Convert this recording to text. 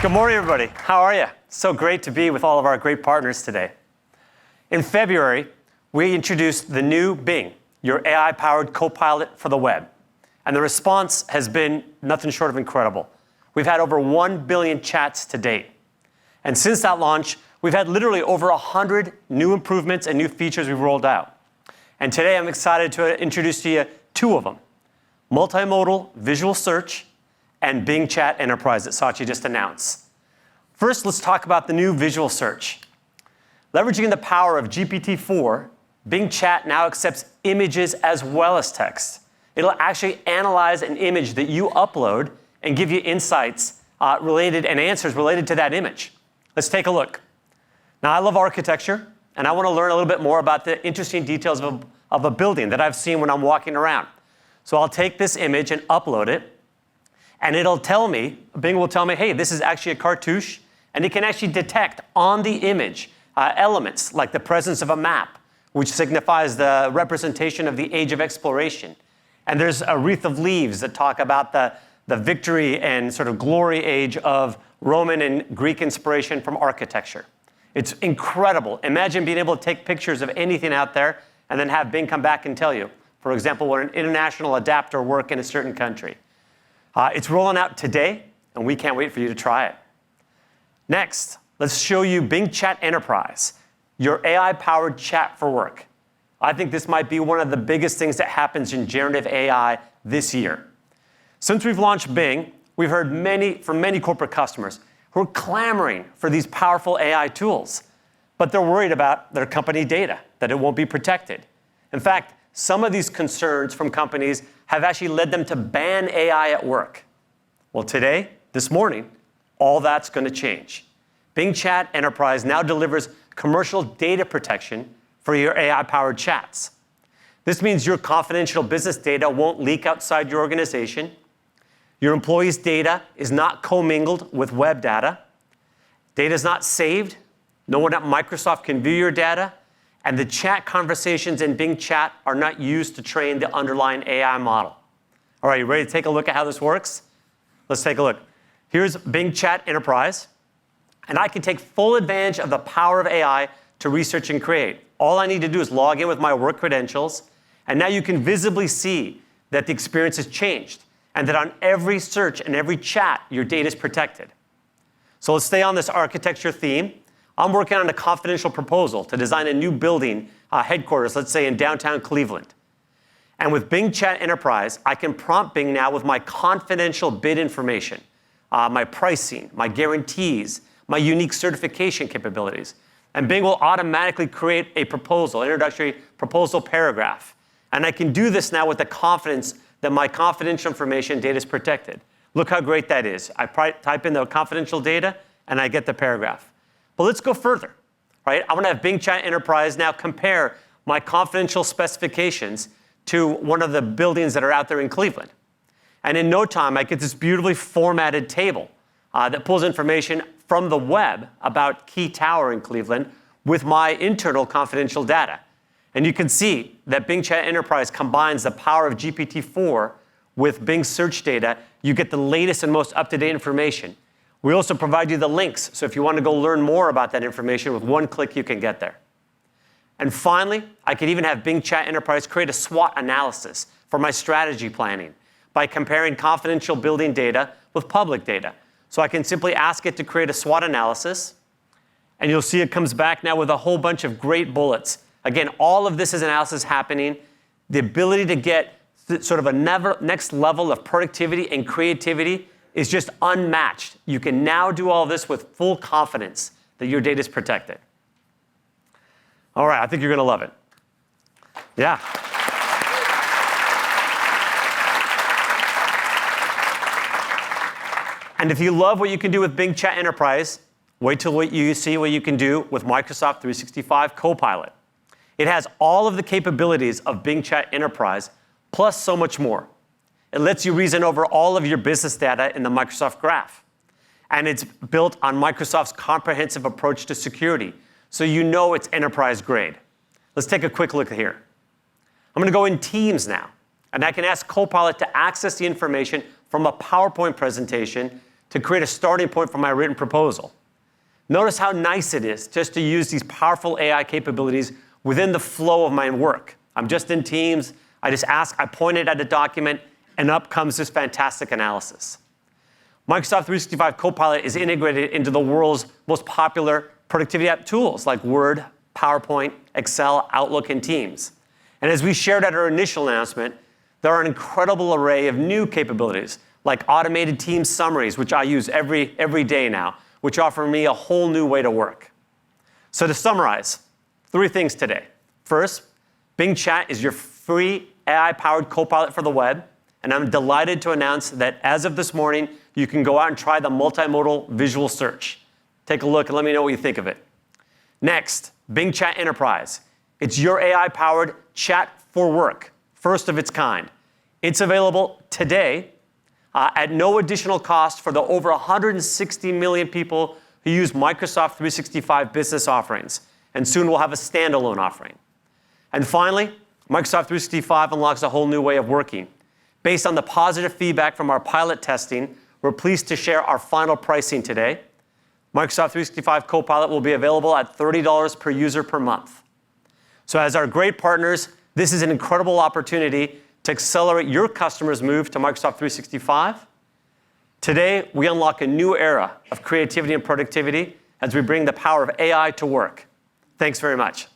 Good morning, everybody. How are you? So great to be with all of our great partners today. In February, we introduced the new Bing, your AI-powered Copilot for the web. And the response has been nothing short of incredible. We've had over 1 billion chats to date. And since that launch, we've had literally over 100 new improvements and new features we've rolled out. And today I'm excited to introduce to you 2 of them: multimodal visual search and Bing Chat Enterprise that Satya just announced. First, let's talk about the new visual search. Leveraging the power of GPT-4, Bing Chat now accepts images as well as text. It'll actually analyze an image that you upload and give you insights related and answers related to that image. Let's take a look. Now, I love architecture, and I want to learn a little bit more about the interesting details of a building that I've seen when I'm walking around. So I'll take this image and upload it, and it'll tell me, Bing will tell me, hey, this is actually a cartouche, and it can actually detect on the image elements like the presence of a map, which signifies the representation of the age of exploration. And there's a wreath of leaves that talk about the victory and sort of glory age of Roman and Greek inspiration from architecture. It's incredible. Imagine being able to take pictures of anything out there and then have Bing come back and tell you, for example, what an international adapter work in a certain country. It's rolling out today, and we can't wait for you to try it. Next, let's show you Bing Chat Enterprise, your AI-powered chat for work. I think this might be one of the biggest things that happens in generative AI this year. Since we've launched Bing, we've heard from many corporate customers who are clamoring for these powerful AI tools, but they're worried about their company data, that it won't be protected. In fact, some of these concerns from companies have actually led them to ban AI at work. Well, today, this morning, all that's going to change. Bing Chat Enterprise now delivers commercial data protection for your AI-powered chats. This means your confidential business data won't leak outside your organization. Your employees' data is not commingled with web data. Data is not saved. No one at Microsoft can view your data. And the chat conversations in Bing Chat are not used to train the underlying AI model. All right, you ready to take a look at how this works? Let's take a look. Here's Bing Chat Enterprise. And I can take full advantage of the power of AI to research and create. All I need to do is log in with my work credentials. And now you can visibly see that the experience has changed and that on every search and every chat, your data is protected. So let's stay on this architecture theme. I'm working on a confidential proposal to design a new building headquarters, let's say in downtown Cleveland. And with Bing Chat Enterprise, I can prompt Bing now with my confidential bid information, my pricing, my guarantees, my unique certification capabilities. And Bing will automatically create a proposal, introductory proposal paragraph. And I can do this now with the confidence that my confidential information data is protected. Look how great that is. I type in the confidential data, and I get the paragraph. But let's go further, right? I want to have Bing Chat Enterprise now compare my confidential specifications to one of the buildings that are out there in Cleveland. And in no time, I get this beautifully formatted table that pulls information from the web about Key Tower in Cleveland with my internal confidential data. And you can see that Bing Chat Enterprise combines the power of GPT-4 with Bing search data. You get the latest and most up-to-date information. We also provide you the links, so if you want to go learn more about that information, with one click you can get there. And finally, I could even have Bing Chat Enterprise create a SWOT analysis for my strategy planning by comparing confidential building data with public data. So I can simply ask it to create a SWOT analysis, and you'll see it comes back now with a whole bunch of great bullets. Again, all of this is analysis happening. The ability to get sort of a next level of productivity and creativity is just unmatched. You can now do all this with full confidence that your data is protected. All right, I think you're going to love it. Yeah. And if you love what you can do with Bing Chat Enterprise, wait till you see what you can do with Microsoft 365 Copilot. It has all of the capabilities of Bing Chat Enterprise, plus so much more. It lets you reason over all of your business data in the Microsoft Graph. And it's built on Microsoft's comprehensive approach to security, so you know it's enterprise grade. Let's take a quick look here. I'm going to go in Teams now, and I can ask Copilot to access the information from a PowerPoint presentation to create a starting point for my written proposal. Notice how nice it is just to use these powerful AI capabilities within the flow of my work. I'm just in Teams, I just ask, I point it at a document, and up comes this fantastic analysis. Microsoft 365 Copilot is integrated into the world's most popular productivity app tools like Word, PowerPoint, Excel, Outlook, and Teams. And as we shared at our initial announcement, there are an incredible array of new capabilities like automated team summaries, which I use every day now, which offer me a whole new way to work. So to summarize, 3 things today. First, Bing Chat is your free AI-powered Copilot for the web, and I'm delighted to announce that as of this morning, you can go out and try the multimodal visual search. Take a look and let me know what you think of it. Next, Bing Chat Enterprise. It's your AI-powered chat for work, first of its kind. It's available today at no additional cost for the over 160 million people who use Microsoft 365 business offerings, and soon we'll have a standalone offering. And finally, Microsoft 365 unlocks a whole new way of working. Based on the positive feedback from our pilot testing, we're pleased to share our final pricing today. Microsoft 365 Copilot will be available at $30 per user per month. So as our great partners, this is an incredible opportunity to accelerate your customers' move to Microsoft 365. Today, we unlock a new era of creativity and productivity as we bring the power of AI to work. Thanks very much.